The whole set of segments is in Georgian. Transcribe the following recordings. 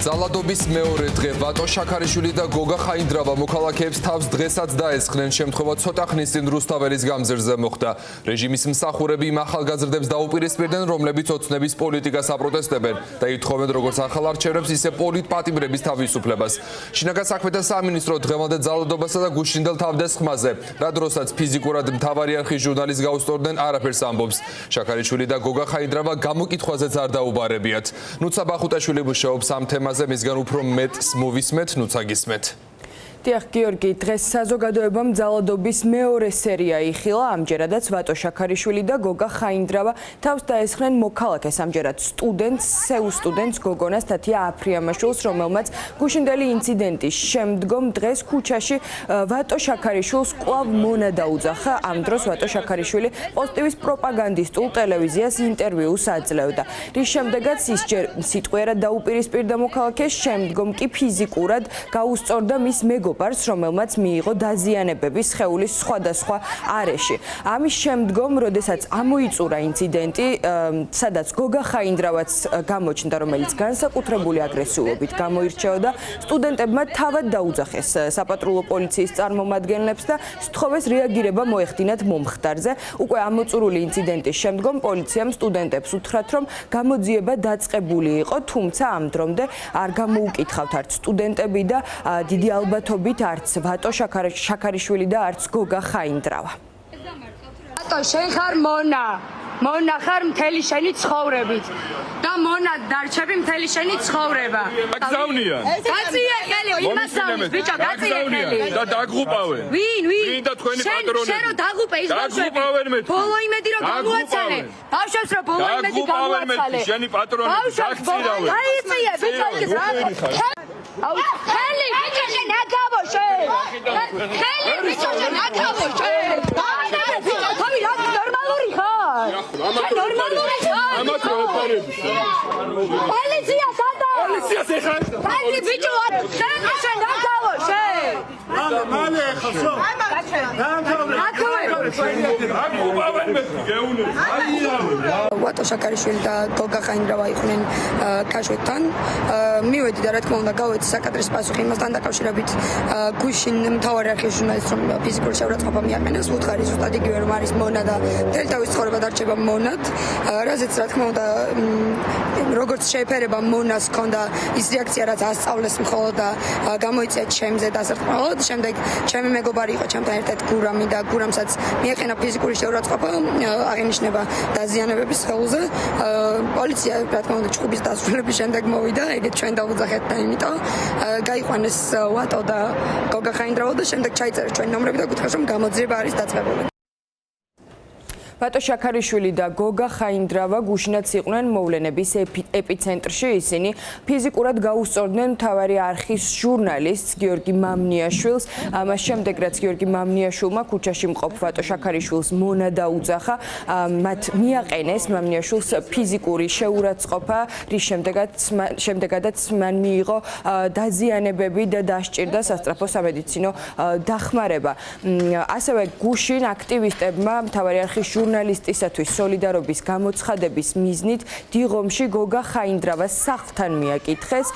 ძალადობის მეორე დღე ვატო შაქარიშვილი და გოგა ხაინდრავა მოქალაქეებს თავს დღესაც დაესხნენ. შემთხვევა ცოტა ხნის წინ რუსთაველის გამზირზე მოხდა. რეჟიმის მსახურები იმ ახალგაზრდებს დაუპირისპირდნენ, რომლებიც ოცნების პოლიტიკას აპროტესტებენ და ითხოვენ როგორც ახალ არჩევნებს, ისე პოლიტპატიმრების თავისუფლებას. შინაგან საქმეთა სამინისტრო დღევანდელ ძალადობასა და გუშინდელ თავდასხმაზე, რა დროსაც ფიზიკურად მთავარი არხის ჟურნალისტს გაუსწორდნენ, არაფერს ამბობს. შაქარიშვილი და გოგა ხაინდრავა გამოკითხვაზეც არ დაუბარებიათ. ნუცა ბახუტაშვილი მუშაობს ამ თემაზე, მისგან უფრო მეტს მოვისმეთ, ნუცა გისმეთ. დიახ, გიორგი, დღეს საზოგადოებამ ძალადობის მეორე სერია იხილა, ამჯერადაც ვატო შაქარიშვილი და გოგა ხაინდრავა თავს დაესხნენ მოქალაქეს, ამჯერად სეუსტუდენტს გოგონას თათია აფრიამაშვილს, რომელმაც გუშინდელი ინციდენტის შემდგომ დღეს ქუჩაში ვატო შაქარიშვილს კვლავ მონა დაუძახა. ამ დროს ვატო შაქარიშვილი პოზიტივის პროპაგანდისტულ ტელევიზიას ინტერვიუს აძლევდა, რის შემდეგაც ის ჯერ სიტყვიერად დაუპირისპირდა მოქალაქეს, შემდგომ კი ფიზიკურად გაუსწორდა მის მეგობარს, რომელმაც მიიღო დაზიანებები სხეულის სხვადასხვა არეში. ამის შემდგომ, როდესაც ამოიწურა ინციდენტი, სადაც გოგა ხაინდრავაც გამოჩნდა, რომელიც განსაკუთრებული აგრესიულობით გამოირჩეოდა, სტუდენტებმა თავად დაუძახეს საპატრულო პოლიციის წარმომადგენლებს და სთხოვეს რეაგირება მოეხდინათ მომხდარზე. უკვე ამოწურული ინციდენტის შემდგომ პოლიციამ სტუდენტებს უთხრათ, რომ გამოძიება დაწყებული იყო, თუმცა ამ დრომდე არ გამოუკითხავთ არც სტუდენტები და დიდი ალბათობით არც ვატო შაქარიშვილი და არც გოგა ხაინდრავა. ვატო, შენ ხარ მონა ხარ მთელი შენი ცხოვრებით და მონა დარჩები მთელი შენი ცხოვრება. გაგზავნიან. გაწიე ხელი, იმას დავნის, ბიჭო, გაწიე ხელი. და დაგღუპავენ. ვინ და თქვენი პატრონები. შენ რო დაგღუპე ის ბავშვები. ბოლო იმედი რომ გამოაცალე. ბავშვებს რო ბოლო იმედი გამოაცალე. შენი პატრონები დაგწირავენ. გაიწიე, ბიჭო, ის რა. ხელი, ბიჭო, შენ აკავო შენ. ხელი, ბიჭო, შენ აკავო შენ. ბიჭო, თავი რა ნორმალური ხარ? ნორმალური ხარ? ამათ რო ეპარები. პოლიცია სადა? პოლიციას ეხარ. ხელი, ბიჭო, შენ აკავო შენ. მალე ხასო. ვატო შაქარიშვილი და გოგა ხაინდრავა იყვნენ ქაშვეთთან. მივედი და რა თქმა უნდა გავეცი საკადრის პასუხი იმასთან დაკავშირებით გუშინ მთავარი არხის ჟურნალისტს, რომ ფიზიკური შეურაცხყოფა მიაყენეს, უთხარი ზუსტად იგივე რომ არის მონა და მთელი თავის ცხოვრება დარჩება მონად, რაზეც რა თქმა უნდა როგორც შეეფერება მონას ჰქონდა ის რეაქცია, რაც ასწავლეს მხოლოდ და გამოიწია ჩემზე დასარტყმელად. შემდეგ ჩემი მეგობარი იყო ჩემთან ერთად გურამი და გურამსაც მიეყენა ფიზიკური შეურაცხყოფა, აღინიშნება დაზიანებების სხეულზე. პოლიცია რა თქმა უნდა ჭუბის დასრულების შემდეგ მოვიდა, ეგეთ ჩვენ დავუძახეთ და იმიტომ გაიყვანეს ვატო და გოგა ხაინდრავა და შემდეგ ჩაიწერეს ჩვენი ნომრები და გითხრეს რომ გამოძიება არის დაწყებული. ვატო შაქარიშვილი და გოგა ხაინდრავა გუშინაც იყვნენ მოვლენების ეპიცენტრში. ისინი ფიზიკურად გაუსწორდნენ მთავარი არხის ჟურნალისტს გიორგი მამნიაშვილს. მას შემდეგ რაც გიორგი მამნიაშვილმა ქუჩაში მყოფ ვატო შაქარიშვილს მონა დაუძახა, მათ მიაყენეს მამნიაშვილს ფიზიკური შეურაცხყოფა, რის შემდეგაც მან მიიღო დაზიანებები და დასჭირდა სასწრაფო სამედიცინო დახმარება. ასევე გუშინ აქტივისტებმა მთავარი არხის ჟურნალისტისათვის სოლიდარობის გამოცხადების მიზნით დიღომში გოგა ხაინდრავას სახლთან მიაკითხეს.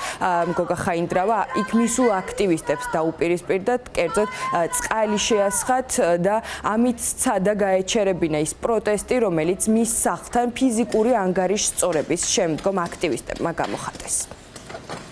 გოგა ხაინდრავა იქ მისულ აქტივისტებს დაუპირისპირდა, კერძოდ წყალი შეასხათ და ამით სცადა გაეჩერებინა ის პროტესტი, რომელიც მის სახლთან ფიზიკური ანგარიშს სწორების შემდგომ აქტივისტებმა გამოხატეს.